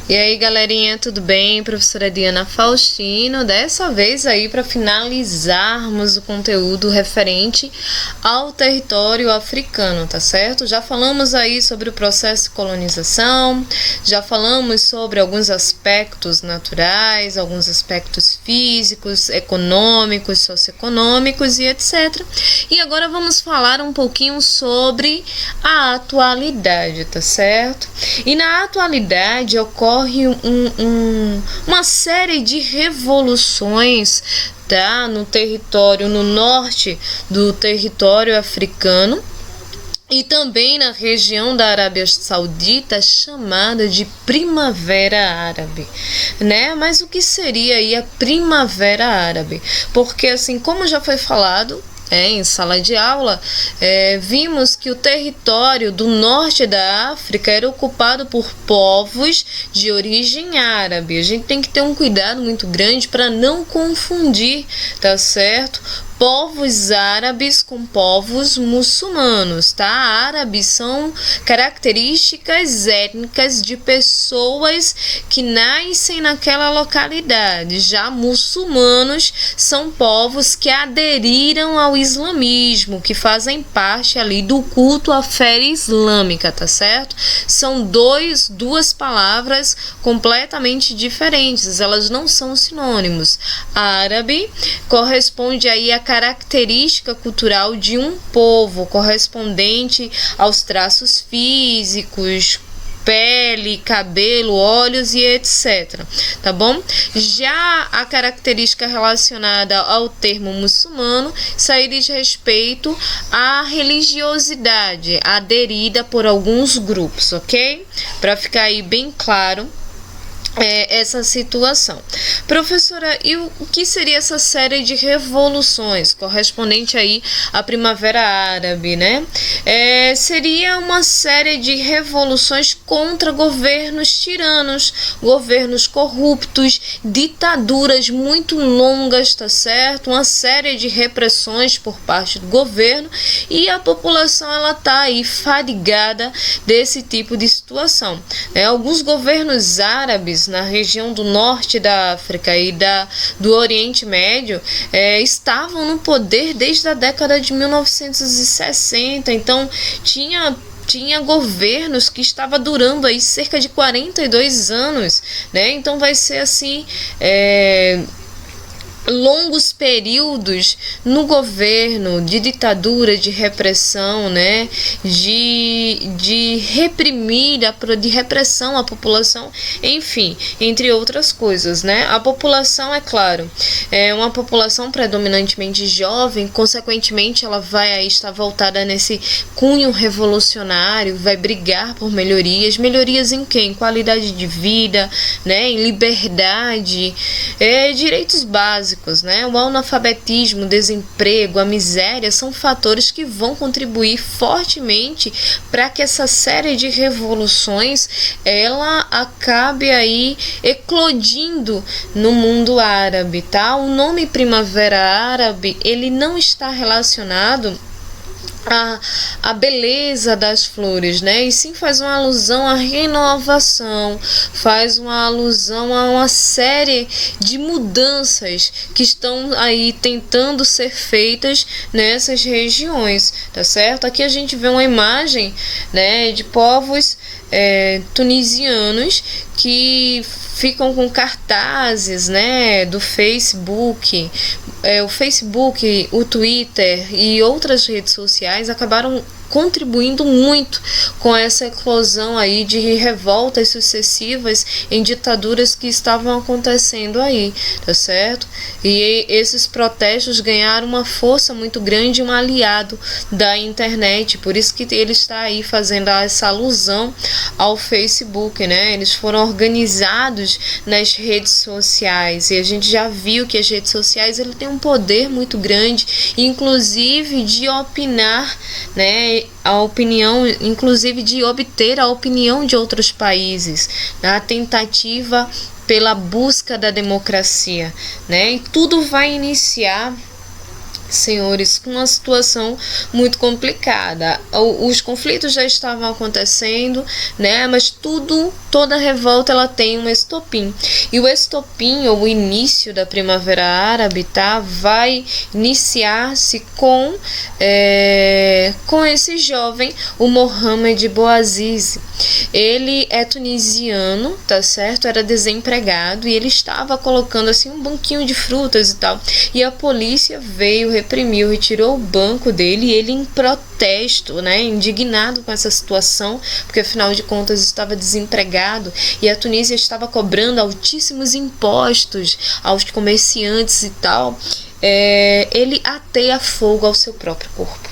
E aí, galerinha, tudo bem? Professora Diana Faustino, dessa vez aí para finalizarmos o conteúdo referente ao território africano, tá certo? Já falamos aí sobre o processo de colonização, já falamos sobre alguns aspectos naturais, alguns aspectos físicos, econômicos, socioeconômicos e etc. E agora vamos falar um pouquinho sobre a atualidade, tá certo? E na atualidade ocorre uma série de revoluções, tá, no norte do território africano e também na região da Arábia Saudita, chamada de Primavera Árabe, né? Mas o que seria aí a Primavera Árabe? Porque, assim, como já foi falado, em sala de aula, vimos que o território do norte da África era ocupado por povos de origem árabe. A gente tem que ter um cuidado muito grande para não confundir, tá certo? Povos árabes com povos muçulmanos, tá? Árabes são características étnicas de pessoas que nascem naquela localidade. Já muçulmanos são povos que aderiram ao islamismo, que fazem parte ali do culto à fé islâmica, tá certo? São duas palavras completamente diferentes, elas não são sinônimos. Árabe corresponde aí a característica cultural de um povo, correspondente aos traços físicos, pele, cabelo, olhos e etc, tá bom? Já a característica relacionada ao termo muçulmano, isso aí diz respeito à religiosidade aderida por alguns grupos, ok? Para ficar aí bem claro essa situação. Professora, e o que seria essa série de revoluções correspondente aí à Primavera Árabe, né? Seria uma série de revoluções contra governos tiranos, governos corruptos, ditaduras muito longas, tá certo? Uma série de repressões por parte do governo, e a população ela tá aí fadigada desse tipo de situação, né? Alguns governos árabes na região do norte da África e do Oriente Médio estavam no poder desde a década de 1960, então tinha governos que estava durando aí cerca de 42 anos, né? Então vai ser assim, longos períodos no governo de ditadura, de repressão, né, de reprimir, de repressão à população, enfim, entre outras coisas, né. A população, é claro, é uma população predominantemente jovem, consequentemente ela vai aí estar voltada nesse cunho revolucionário, vai brigar por melhorias em quê? Em qualidade de vida, né, em liberdade, direitos básicos, né? O analfabetismo, o desemprego, a miséria são fatores que vão contribuir fortemente para que essa série de revoluções ela acabe aí eclodindo no mundo árabe, tá? O nome Primavera Árabe, ele não está relacionado a beleza das flores, né? E sim faz uma alusão à renovação, faz uma alusão a uma série de mudanças que estão aí tentando ser feitas nessas regiões, tá certo? Aqui a gente vê uma imagem, né, de povos tunisianos que ficam com cartazes, né, do Facebook. O Facebook, o Twitter e outras redes sociais acabaram contribuindo muito com essa eclosão aí de revoltas sucessivas em ditaduras que estavam acontecendo aí, tá certo? E esses protestos ganharam uma força muito grande, um aliado da internet, por isso que ele está aí fazendo essa alusão ao Facebook, né? Eles foram organizados nas redes sociais, e a gente já viu que as redes sociais ele tem um poder muito grande, inclusive de opinar, né? A opinião, inclusive de obter a opinião de outros países, na tentativa pela busca da democracia, né? E tudo vai iniciar senhores, com uma situação muito complicada. Os conflitos já estavam acontecendo, né? Mas toda revolta ela tem um estopim. E o estopim, ou o início da Primavera Árabe, tá? Vai iniciar-se com esse jovem, o Mohamed Bouazizi. Ele é tunisiano, tá certo? Era desempregado e ele estava colocando assim um banquinho de frutas e tal. E a polícia veio, reprimiu, retirou o banco dele e ele, em protesto, né, indignado com essa situação, porque afinal de contas estava desempregado e a Tunísia estava cobrando altíssimos impostos aos comerciantes e tal, ele ateia fogo ao seu próprio corpo.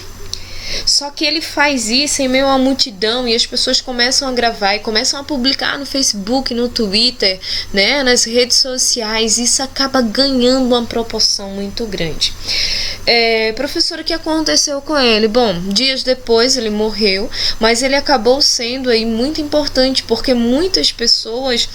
Só que ele faz isso em meio a uma multidão e as pessoas começam a gravar e começam a publicar no Facebook, no Twitter, né, nas redes sociais. Isso acaba ganhando uma proporção muito grande. Professor, o que aconteceu com ele? Bom, dias depois ele morreu, mas ele acabou sendo aí muito importante porque muitas pessoas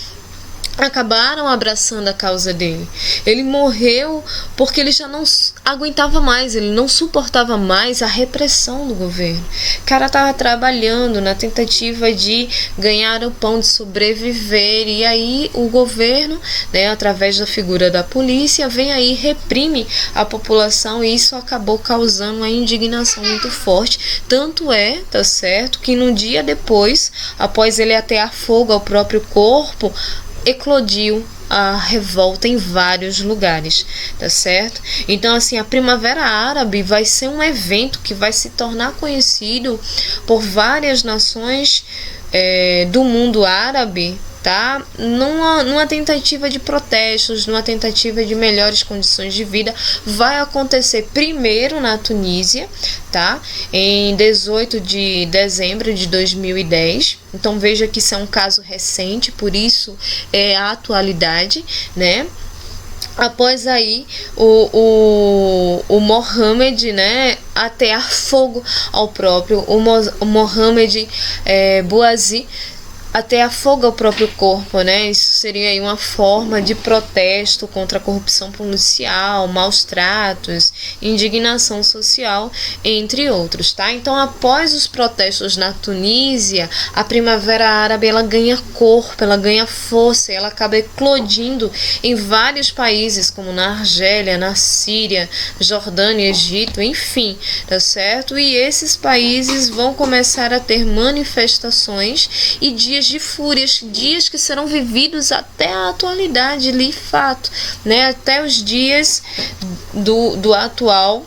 acabaram abraçando a causa dele. Ele morreu porque ele já não aguentava mais, ele não suportava mais a repressão do governo. O cara estava trabalhando na tentativa de ganhar o pão, de sobreviver, e aí o governo, né, através da figura da polícia, vem aí e reprime a população, e isso acabou causando uma indignação muito forte. Tanto tá certo, que no dia depois, após ele atear fogo ao próprio corpo, eclodiu a revolta em vários lugares, tá certo? Então, assim, a Primavera Árabe vai ser um evento que vai se tornar conhecido por várias nações do mundo árabe, tá? Numa tentativa de protestos, numa tentativa de melhores condições de vida. Vai acontecer primeiro na Tunísia, tá? Em 18 de dezembro de 2010. Então veja que isso é um caso recente, por isso é a atualidade, né? Após aí o Mohamed, né, atear fogo ao próprio, o Mohamed Bouazizi atear fogo ao próprio corpo, né? Isso seria aí uma forma de protesto contra a corrupção policial, maus tratos, indignação social, entre outros, tá? Então, após os protestos na Tunísia, a Primavera Árabe ela ganha corpo, ela ganha força, ela acaba eclodindo em vários países, como na Argélia, na Síria, Jordânia, Egito, enfim, tá certo? E esses países vão começar a ter manifestações e dias de fúrias, dias que serão vividos até a atualidade, de fato, né? Até os dias do atual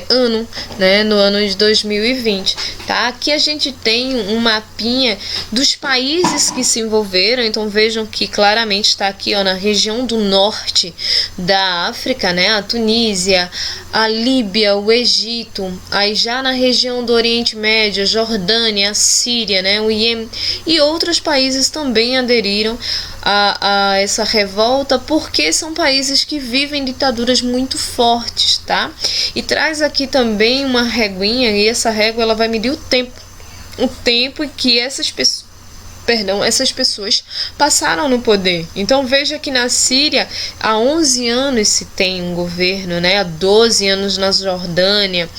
ano, né, no ano de 2020, tá? Aqui a gente tem um mapinha dos países que se envolveram, então vejam que claramente está aqui, ó, na região do norte da África, né, a Tunísia, a Líbia, o Egito, aí já na região do Oriente Médio, a Jordânia, a Síria, né, o Iêmen e outros países também aderiram a essa revolta, porque são países que vivem ditaduras muito fortes, tá? E traz aqui também uma reguinha, e essa régua ela vai medir o tempo em que essas pessoas passaram no poder. Então veja que na Síria há 11 anos se tem um governo, né? Há 12 anos na Jordânia,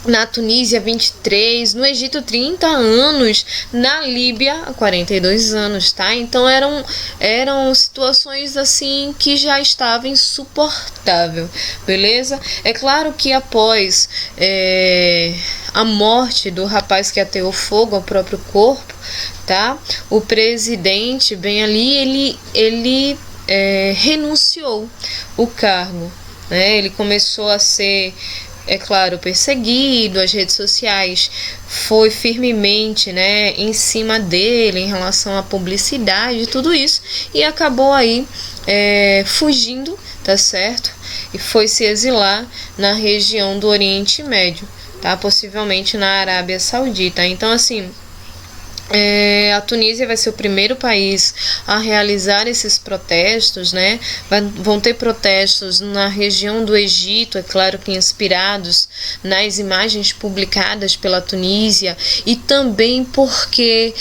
na Tunísia 23, no Egito 30 anos, na Líbia 42 anos, tá? Então eram situações assim que já estavam insuportável, beleza? É claro que após a morte do rapaz que ateou fogo ao próprio corpo, tá? O presidente, bem ali, ele renunciou o cargo, né? Ele começou a ser, é claro, perseguido, as redes sociais foi firmemente, né, em cima dele em relação à publicidade e tudo isso, e acabou aí fugindo, tá certo? E foi se exilar na região do Oriente Médio, tá? Possivelmente na Arábia Saudita. Então, assim, a Tunísia vai ser o primeiro país a realizar esses protestos, né? Vão ter protestos na região do Egito, é claro que inspirados nas imagens publicadas pela Tunísia, e também porque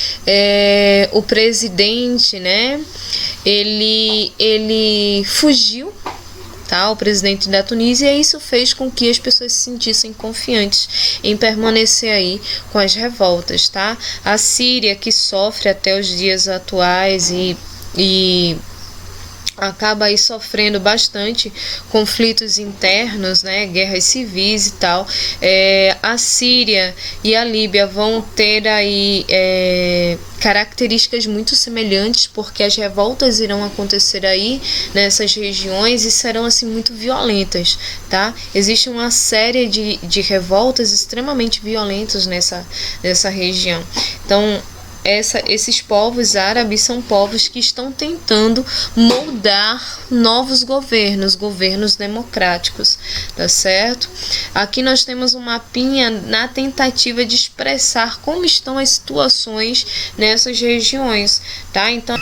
o presidente, né? Ele fugiu tá? O presidente da Tunísia, e isso fez com que as pessoas se sentissem confiantes em permanecer aí com as revoltas, tá? A Síria, que sofre até os dias atuais e acaba aí sofrendo bastante conflitos internos, né, guerras civis e tal. A Síria e a Líbia vão ter aí características muito semelhantes, porque as revoltas irão acontecer aí nessas regiões e serão assim muito violentas, tá? Existe uma série de revoltas extremamente violentas nessa região. Então, esses povos árabes são povos que estão tentando moldar novos governos democráticos, tá certo? Aqui nós temos um mapinha na tentativa de expressar como estão as situações nessas regiões, tá? Então,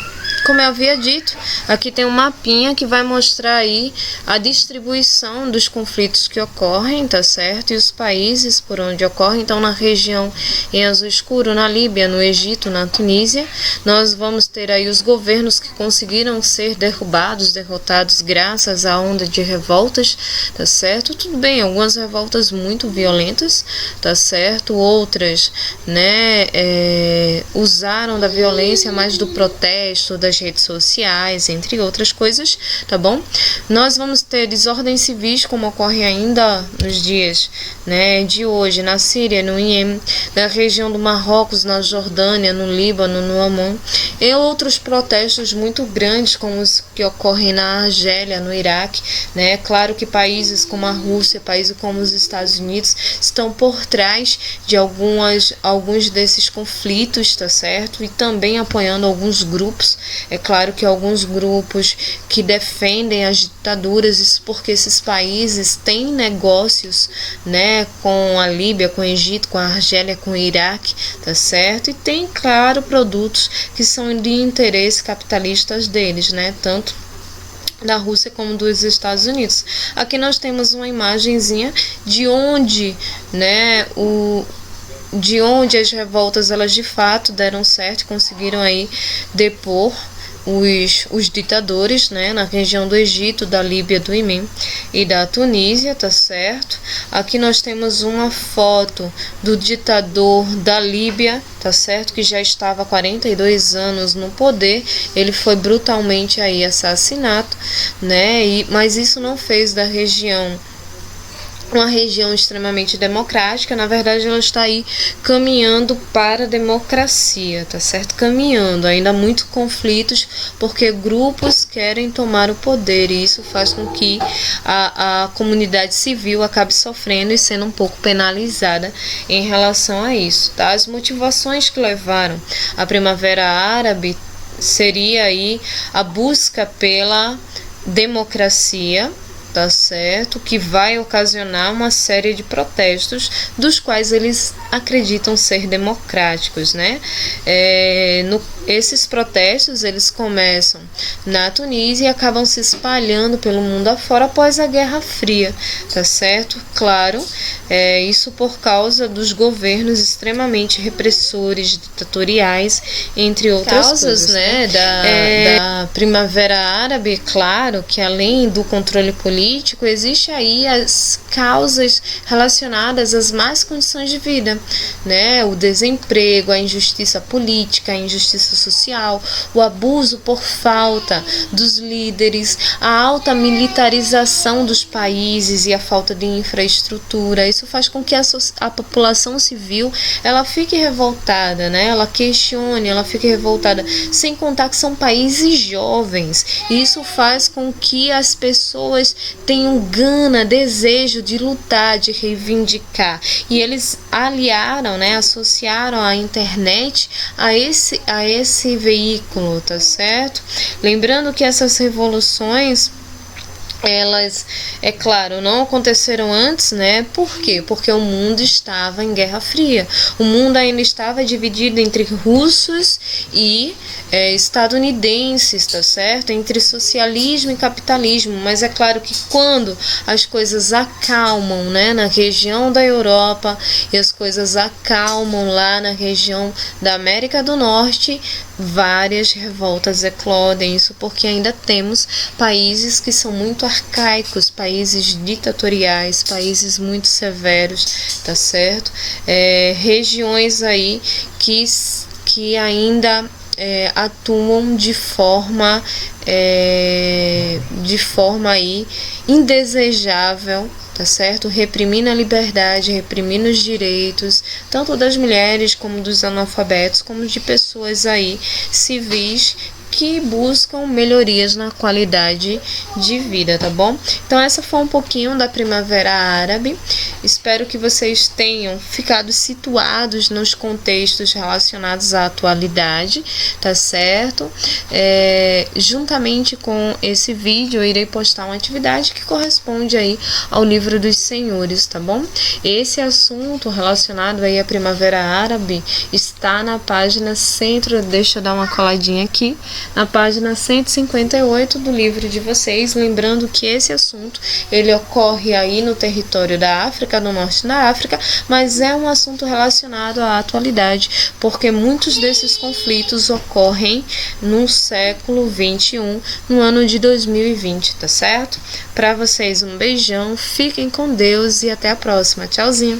como eu havia dito, aqui tem um mapinha que vai mostrar aí a distribuição dos conflitos que ocorrem, tá certo? E os países por onde ocorrem. Então, na região em azul escuro, na Líbia, no Egito, na Tunísia, nós vamos ter aí os governos que conseguiram ser derrotados graças à onda de revoltas, tá certo? Tudo bem, algumas revoltas muito violentas, tá certo? Outras, né, usaram da violência mais do protesto, das redes sociais, entre outras coisas, tá bom? Nós vamos ter desordens civis, como ocorre ainda nos dias, né, de hoje, na Síria, no Iêmen, na região do Marrocos, na Jordânia, no Líbano, no Omã, e outros protestos muito grandes, como os que ocorrem na Argélia, no Iraque, né? Claro que países como a Rússia, países como os Estados Unidos estão por trás de alguns desses conflitos, tá certo? E também apoiando alguns grupos. É claro que alguns grupos que defendem as ditaduras, isso porque esses países têm negócios, né, com a Líbia, com o Egito, com a Argélia, com o Iraque, tá certo? E tem, claro, produtos que são de interesse capitalistas deles, né? Tanto da Rússia como dos Estados Unidos. Aqui nós temos uma imagenzinha de onde, né, de onde as revoltas elas de fato deram certo, conseguiram aí depor os ditadores, né, na região do Egito, da Líbia, do Iêmen e da Tunísia, tá certo? Aqui nós temos uma foto do ditador da Líbia, tá certo? Que já estava há 42 anos no poder. Ele foi brutalmente aí assassinado, né? Mas isso não fez da região uma região extremamente democrática. Na verdade, ela está aí caminhando para a democracia, tá certo? Caminhando, ainda muitos conflitos, porque grupos querem tomar o poder, e isso faz com que a comunidade civil acabe sofrendo e sendo um pouco penalizada em relação a isso, tá? As motivações que levaram a Primavera Árabe seria aí a busca pela democracia, tá certo? Que vai ocasionar uma série de protestos, dos quais eles acreditam ser democráticos, né? Esses protestos, eles começam na Tunísia e acabam se espalhando pelo mundo afora após a Guerra Fria, tá certo? Claro, isso por causa dos governos extremamente repressores, ditatoriais, entre outras causas, né? Da Primavera Árabe. Claro que além do controle político, existe aí as causas relacionadas às más condições de vida, né? O desemprego, a injustiça política, a injustiça social, o abuso por falta dos líderes, a alta militarização dos países e a falta de infraestrutura. Isso faz com que a população civil ela fique revoltada, né? Ela questione, ela fique revoltada, sem contar que são países jovens. Isso faz com que as pessoas tenham gana, desejo de lutar, de reivindicar. E eles aliaram, né, associaram a internet a esse veículo, tá certo? Lembrando que essas revoluções, elas, é claro, não aconteceram antes, né? Por quê? Porque o mundo estava em Guerra Fria. O mundo ainda estava dividido entre russos e estadunidenses, tá certo? Entre socialismo e capitalismo. Mas é claro que quando as coisas acalmam, né, na região da Europa, e as coisas acalmam lá na região da América do Norte, várias revoltas eclodem, isso porque ainda temos países que são muito arcaicos, países ditatoriais, países muito severos, tá certo? Regiões aí que ainda atuam de forma aí indesejável, tá certo? Reprimindo a liberdade, reprimindo os direitos, tanto das mulheres como dos analfabetos, como de pessoas aí civis que buscam melhorias na qualidade de vida, tá bom? Então essa foi um pouquinho da Primavera Árabe. Espero que vocês tenham ficado situados nos contextos relacionados à atualidade, tá certo? Juntamente com esse vídeo eu irei postar uma atividade que corresponde aí ao Livro dos Senhores, tá bom? Esse assunto relacionado aí à Primavera Árabe está na página deixa eu dar uma coladinha aqui, na página 158 do livro de vocês, lembrando que esse assunto ele ocorre aí no território da África, no norte da África, mas é um assunto relacionado à atualidade, porque muitos desses conflitos ocorrem no século 21, no ano de 2020, tá certo? Para vocês um beijão, fiquem com Deus e até a próxima. Tchauzinho!